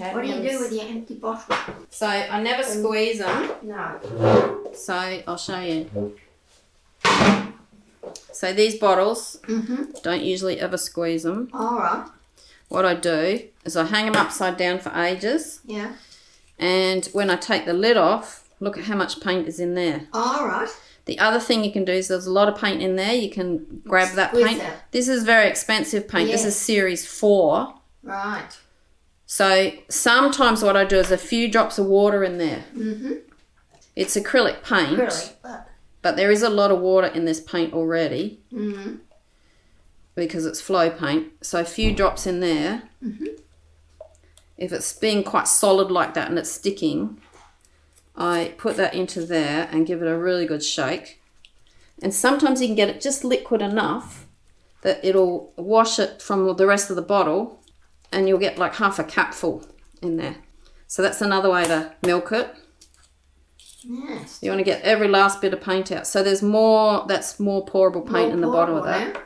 cadmiums. What do you do with your empty bottle? So I never squeeze them. No. So I'll show you. So these bottles, don't usually ever squeeze them. All right. What I do is I hang them upside down for ages. Yeah. And when I take the lid off, look at how much paint is in there. All right. The other thing you can do is there's a lot of paint in there. You can grab that Squeeze paint. it. This is very expensive paint. Yes. This is series 4. Right. So sometimes what I do is a few drops of water in there. Mm-hmm. It's acrylic paint. Acrylic. But there is a lot of water in this paint already. Mm-hmm. Because it's flow paint. So a few drops in there. Mm-hmm. If it's being quite solid like that and it's sticking, I put that into there and give it a really good shake. And sometimes you can get it just liquid enough that it'll wash it from the rest of the bottle and you'll get like half a cupful in there. So that's another way to milk it. Yes. You want to get every last bit of paint out. So there's more, that's more pourable paint in the bottom of that.